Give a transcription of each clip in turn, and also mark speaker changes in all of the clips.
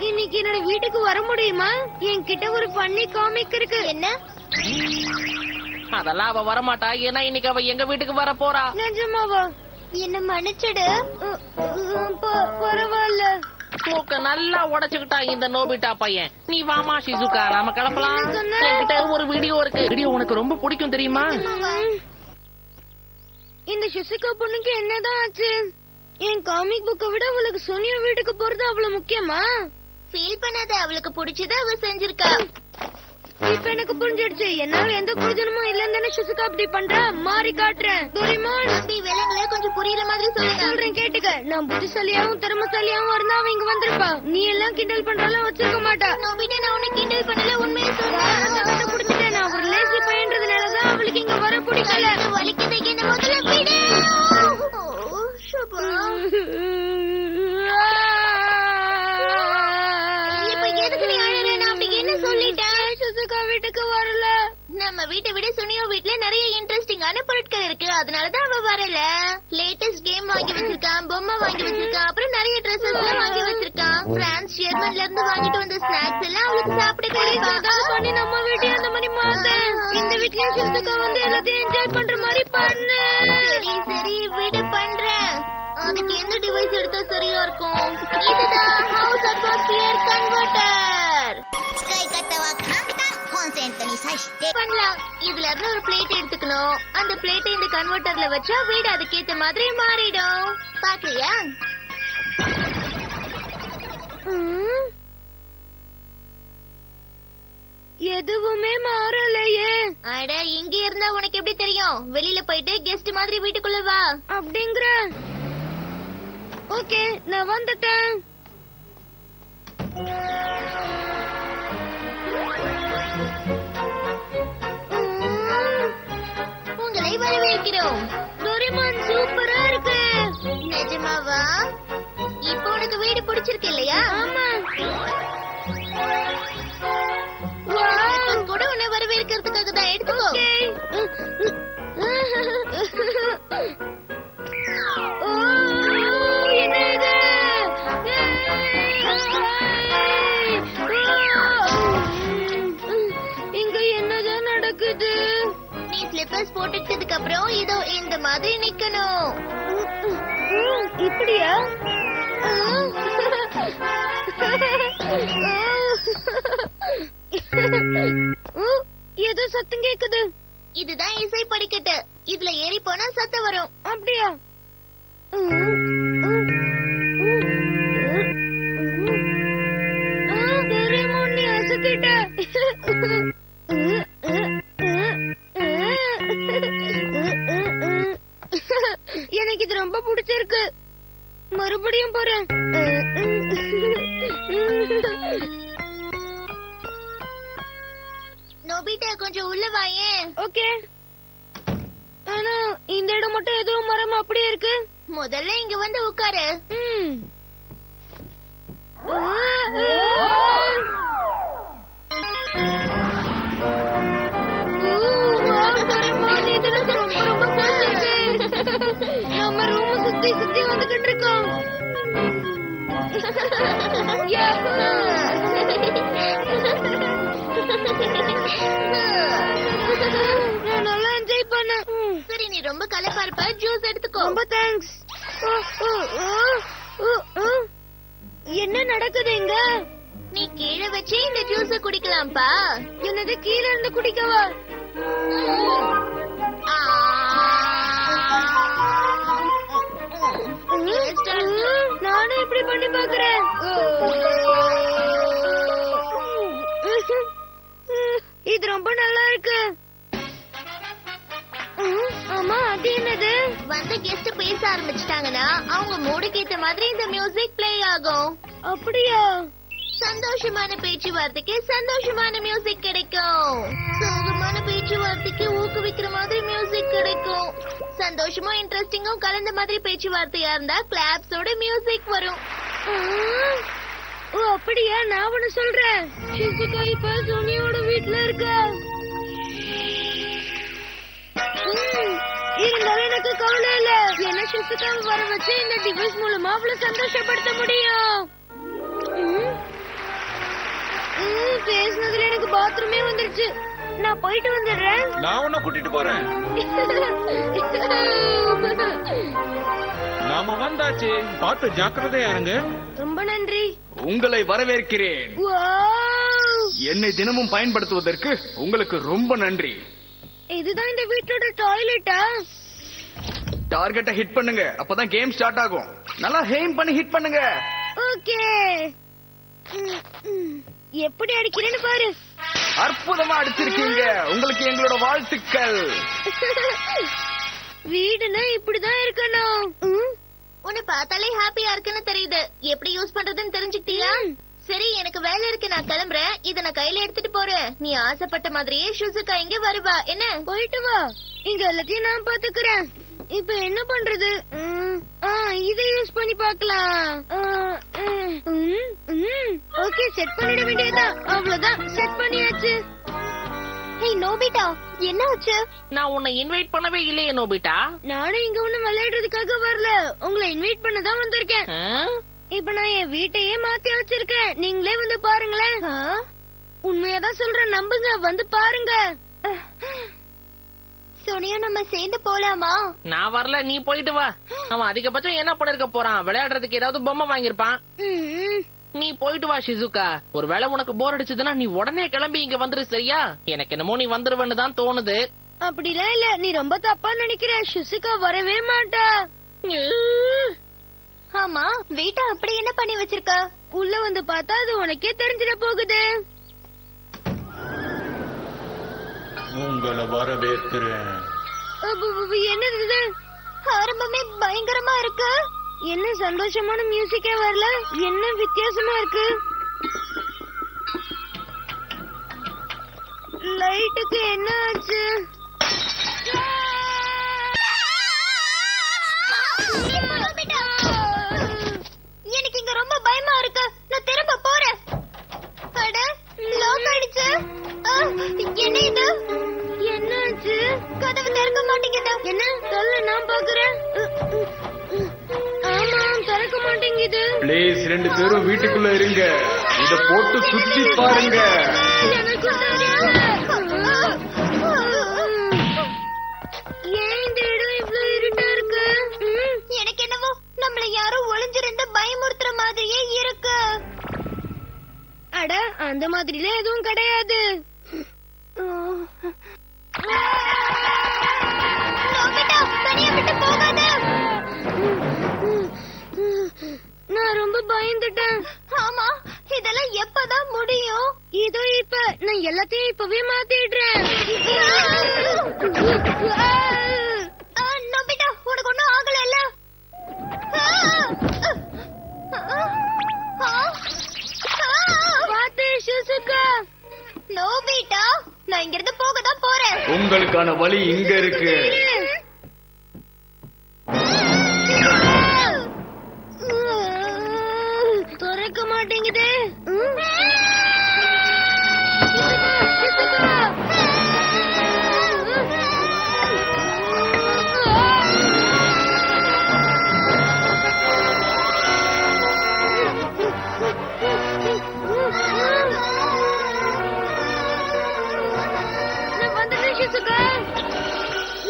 Speaker 1: இன்னைக்கு என்னோட வீட்டுக்கு வர முடியுமா? என்கிட்ட ஒரு ஃபன்னி காமிக் இருக்கு. என்ன?
Speaker 2: அதெல்லாம் அவ வரமாட்டா. ஏன்னா இன்னைக்கு அவ எங்க வீட்டுக்கு வர போறா.
Speaker 1: நிஜமாவா? என்ன மன்னிச்சிடு. பரவாயில்ல.
Speaker 2: மூக்க நல்லா உடைச்சுக்கிட்டா இந்த நோபிட்டா பையன். நீ வாமா ஷிசுகா, நாம கிளப்பலாம். என்கிட்ட ஒரு வீடியோ இருக்கு. வீடியோ உனக்கு ரொம்ப பிடிக்கும் தெரியுமா?
Speaker 1: இந்த ஷிசுகா பொண்ணுக்கு என்னதான் ஆச்சு? என் காமிக் புக்கை விட அவளுக்கு சோனியா வீட்டுக்கு போறது அவ்வளவு முக்கியமா? ஃபீல் பண்ணாத, அவளுக்கு பிடிச்சத அவ செஞ்சிருக்கா. இப்ப எனக்கு புரிஞ்சிடுச்சு. என்னால எந்த பிரயோஜனமும் இல்லன்னு ஷிசுகா அப்படி பண்றா. மாறி காட்டுறேன். டோரிமான், அப்படி விலங்குல கொஞ்சம் புரியுற மாதிரி சொல்றேன் கேட்டுக்க. நான் புத்திசாலியாவும் திறமசாலியாவும் இருந்தா அவ இங்க வந்திருப்பா. நீ எல்லாம் கிண்டல் பண்றலாம் வச்சிருக்க மாட்டா. நான் உன்னை கிண்டல் பண்ணல, உண்மையை சொல்றேன். புடிச்சிட்டேன். நான் ஒரு லேசி பையன்றதுனாலதான் அவளுக்கு இங்க வர பிடிக்கல. வலிக்குது என்ன முதல்ல விடு. இப்ப எதுக்கு நீ அழற? நான் அப்படி என்ன சொல்லிட்டேன்? சுசுகா வீட்டுக்கு வரல. நம்ம வீட்டை விட சுனியோ வீட்டுல நிறைய இன்ட்ரெஸ்டிங்கான பொருட்கள் இருக்கு, அதனாலதான் அவ வரல. லேட்டஸ்ட் கேம் வாங்கி வச்சிருக்கான், பொம்மை வாங்கி வச்சிருக்கான், அப்புறம் நிறைய ட்ரெஸ்ஸஸ் எல்லாம் வாங்கி வச்சிருக்கான். பிரான்ஸ் ஜெர்மன்ல இருந்து வாங்கிட்டு வந்த ஸ்நாக்ஸ் எல்லாம் அவளுக்கு சாப்பிட பண்ணி நம்ம வீட்டையும் அந்த மாதிரி மாத்தேன். இந்த வீட்லயும் சுசுகா வந்து எல்லாத்தையும் என்ஜாய் பண்ற மாதிரி பண்ணு. சரி சரி விடு, பண்றேன். அதுக்கு எந்த டிவைஸ் எடுத்தா சரியா இருக்கும்? இதுதான் ஹவுஸ் அட்மாஸ்பியர் கன்வெர்ட்டர். பண்ணலாம். இதுல இருந்து ஒரு பிளேட் எடுத்துக்கணும். அந்த பிளேட்டை இந்த கன்வெர்ட்டர்ல வச்சா வீடு அதுக்கேத்த மாதிரி மாறிடும். பாக்கலையா? எதுவுமே மாறலையே. அட, இங்க இருந்தா உனக்கு எப்படி தெரியும்? வெளியில போயிட்டு கெஸ்ட் மாதிரி வீட்டுக்குள்ள வா. அப்படிங்கிற? ஓகே, நான் வந்துட்டேன். உங்களை வரவேற்கிறோம். டோரிமான் சூப்பரா இருக்கு. நிஜமாவா? இப்போ உனக்கு வீடு பிடிச்சிருக்கு இல்லையா? ஆமா. கூட உன்னை வரவேற்கிறதுக்காக தான். எடுத்துக்கோ. என்ன இது? இங்க என்னதான் நடக்குது? நீ ஸ்லிப்பர்ஸ் போட்டுட்டதுக்கு அப்புறம் இதோ இந்த மாதிரி நிக்கணும். இப்படியா? ஏதோ சத்தம் கேக்குது. இதுதான் இசை படிக்கட்டு. இதுல ஏறி போனா சத்தம் வரும். அப்படியா? நீ அசத்திட்ட. எனக்கு இது ரொம்ப பிடிச்சிருக்கு. மறுபடியும் போறேன். நோபிட்டா, கொஞ்சம் உள்ள வாயே. ஓகே. ஆனா இந்த இடம் மட்டும் எதுவும் மரம் அப்படியே இருக்கு. முதல்ல இங்க வந்து உட்காரு. நம்ம ரூம் சுத்தி சுத்தி வந்துகிட்டு இருக்கோம். நான் நல்லா என்ஜாய் பண்ணேன். சரி, நீ ரொம்ப களைப்பா இருப்ப, ஜூஸ் எடுத்துக்கோ. ரொம்ப தேங்க்ஸ். என்ன நடக்குது இங்க? நீ கீழே வச்சு இந்த ஜூஸ குடிக்கலாம்ப்பா. என்னது, கீழே இருந்து குடிக்கவா? நானும் இப்படி பண்ணி பாக்குறேன். இது ரொம்ப நல்லா இருக்கு. ஆமா, அது என்னது? வந்த கெஸ்ட் பேச ஆரம்பிச்சிட்டாங்கன்னா அவங்க மூடுக்கு ஏத்த மாதிரி இந்த மியூசிக் பிளே ஆகும். அப்படியா? சந்தோஷமான பேச்சுவார்த்தைக்கு சந்தோஷமான மியூசிக் கிடைக்கும். சோகமான பேச்சுவார்த்தைக்கு ஊக்குவிக்கிற மாதிரி மியூசிக் கிடைக்கும். சந்தோஷமும் இன்ட்ரெஸ்டிங்கும் கலந்த மாதிரி பேச்சுவார்த்தையா இருந்தா கிளாப்ஸோட மியூசிக் வரும். ஓ அப்படியா? நான் ஒண்ணு சொல்றேன். ஷிசுகா இப்ப சோனியோட வீட்டுல இருக்கா. இருந்தாலும் எனக்கு கவலை இல்ல. என்ன ஷிசுகாவை வர வச்சு இந்த டிவைஸ் மூலமா அவளை சந்தோஷப்படுத்த முடியும். பேசுனதுல எனக்கு பாத்ரூமே வந்துருச்சு. நான் போயிட்டு வந்துடுறேன்.
Speaker 3: நான் உன்னை கூட்டிட்டு போறேன். நாம வந்தாச்சு. பார்த்து ஜாக்கிரதையா இருங்க.
Speaker 1: ரொம்ப நன்றி.
Speaker 4: உங்களை வரவேற்கிறேன்.
Speaker 1: வாவ்!
Speaker 4: என்னை தினமும் பயன்படுத்துவதற்கு உங்களுக்கு ரொம்ப நன்றி.
Speaker 1: இதுதான் இந்த வீட்டோட டாய்லெட்டா?
Speaker 4: டார்கெட்டை ஹிட் பண்ணுங்க, அப்பதான் கேம் ஸ்டார்ட் ஆகும். நல்லா ஹெய்ம் பண்ணி ஹிட் பண்ணுங்க.
Speaker 1: ஓகே. எப்படி அடிக்கிறேன்னு பாரு.
Speaker 4: அற்புதமா அடிச்சிருக்கீங்க. உங்களுக்கு எங்களோட வாழ்த்துக்கள்.
Speaker 1: வீடுனா இப்படிதான் இருக்கணும். உன்னை பார்த்தாலே ஹாப்பியா இருக்குன்னு தெரியுது. எப்படி யூஸ் பண்றதுன்னு தெரிஞ்சுக்கிட்டியா? சரி, எனக்கு வேலை இருக்கு, நான் கிளம்புறேன். இத நான் கையில எடுத்துட்டு போறேன். நீ ஆசைப்பட்ட மாதிரியே ஷிசுகா இங்க வருவா. என்ன? போயிட்டு வா. இங்க எல்லாத்தையும் நான் பாத்துக்கிறேன். இப்ப என்ன பண்றது? இதை யூஸ் பண்ணி பாக்கலாம். ஓகே, செட் பண்ணிட வேண்டியதுதான். அவ்வளவுதான், செட் பண்ணியாச்சு. ஹேய் நோபிட்டா, என்ன ஆச்சு?
Speaker 2: நான் உன்னை இன்வைட் பண்ணவே இல்லையே நோபிட்டா.
Speaker 1: நானும் இங்க ஒண்ணு விளையாடுறதுக்காக வரல, உங்களை இன்வைட் பண்ண தான் வந்திருக்கேன். இப்ப நான் என் வீட்டையே மாத்தி வச்சிருக்கேன். நீங்களே வந்து பாருங்களேன். உண்மையாதான் சொல்றேன், நம்புங்க, வந்து பாருங்க. சோனியா, நம்ம சேர்ந்து போலாமா?
Speaker 2: நான் வரல, நீ போயிட்டு வா. அவன் அதிகபட்சம் என்ன பண்ணிருக்க போறான்? விளையாடுறதுக்கு ஏதாவது பொம்மை வாங்கிருப்பான். நீ போயிட்டு வா ஷிசுகா. ஒருவேளை உனக்கு போர் அடிச்சதுன்னா நீ உடனே கிளம்பி இங்க வந்துரு, சரியா? எனக்கு என்னமோ நீ வந்துருவேன்னு தான் தோணுது.
Speaker 1: அப்படிலாம் இல்ல, நீ ரொம்ப தப்பா நினைக்கிற. ஷிசுகா வரவே மாட்டா. ஆமா, வீட்டை அப்படி என்ன பண்ணி வச்சிருக்க? உள்ள வந்து பார்த்தா அது உனக்கே தெரிஞ்சிட போகுது.
Speaker 3: உங்களை வரவேற்கிறேன்.
Speaker 1: என்னது இது? ஆரம்பமே பயங்கரமா இருக்கு. என்ன சந்தோஷமான மியூசிக்கே வரல? என்ன வித்தியாசமா இருக்கு? லைட்டுக்கு என்ன ஆச்சு? எனக்கு இங்க ரொம்ப பயமா இருக்கு. நான் திரும்ப போறேன். அட, லாக் ஆயிடுச்சு. என்ன இது? என்னாச்சு? கதவு திறக்க மாட்டேங்குது. என்ன சொல்ல, நான் பாக்குறேன். ஆமா, திறக்க மாட்டேங்குது.
Speaker 4: ப்ளீஸ், 2 பேரும் வீட்டுக்குள்ள இருங்க. இத போட்டு சுத்தி பாருங்க.
Speaker 1: எனக்கு தெரியல. ஏன் இந்த இடம் இவ்ளோ இருட்டா இருக்கு? எனக்கு என்னவோ நம்மள யாரோ ஒளிஞ்சிருந்து பயமுறுத்துற மாதிரியே இருக்கு. அட, அந்த மாதிரிலாம் எதுவும் கிடையாது. நான் ரொம்ப பயந்துட்டேன். ஆமா, இதெல்லாம் எப்பதான் முடியும்? இதோ இப்ப நான் எல்லாத்தையும் இப்பவே மாத்திடுறேன். நோபிட்டா, உனக்கு ஒண்ணும் ஆகல? பாத்து ஷிசுகா. நோபிட்டா, நான் இங்க இருந்து போக தான் போறேன்.
Speaker 4: உங்களுக்கான வழி இங்க இருக்கு.
Speaker 1: திறக்க மாட்டேங்குது.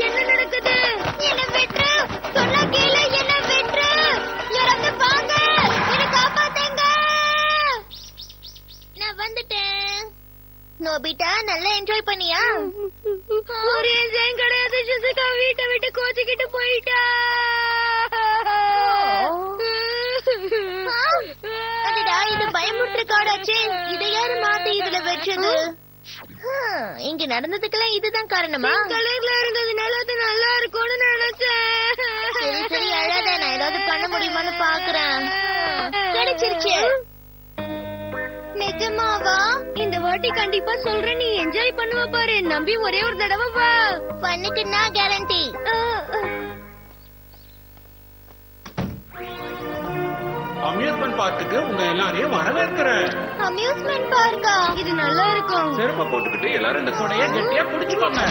Speaker 1: என்ன நடக்குது? என்ன வெற்று? சொன்னா கேளு, என்ன வெற்று? யாராவது வாங்க, என்ன காப்பாத்துங்க. நான் வந்துட்டேன். நோபிட்டா, நல்லா என்ஜாய் பண்ணியா? ஒரு என்ஜாய் கிடையாது ஷிசுகா. வீட்டை விட்டு கோச்சிக்கிட்டு போயிட்டா. அதுடா, இது பயமுற்று காடாச்சு. இதை யாரு மாத்தி இதுல வச்சது? இங்க நடந்ததுக்கெல்லாம் இதுதான் காரணமா? கலர்ல இருந்ததுனால அது நல்லா இருக்கும்னு நினைச்சேன். சரி சரி, அழாத. நான் ஏதாவது பண்ண முடியுமான்னு பாக்குறேன். கிடைச்சிருச்சு. நிஜமாவா? இந்த வாட்டி கண்டிப்பா சொல்றேன், நீ என்ஜாய் பண்ணுவ பாரு. நம்பி ஒரே ஒரு தடவை வா. பண்ணுக்கு நான் கேரண்டி.
Speaker 3: அம்யூஸ்மெண்ட் பார்க்குக்கு உங்க எல்லாரையும் வரவேற்கிறேன்.
Speaker 1: அம்யூஸ்மெண்ட் பார்க்கா? இது நல்லா இருக்கும்.
Speaker 3: செருப்பை போட்டுக்கிட்டு எல்லாரும் இந்த கொடையை கெட்டியா பிடிச்சுக்கோங்க.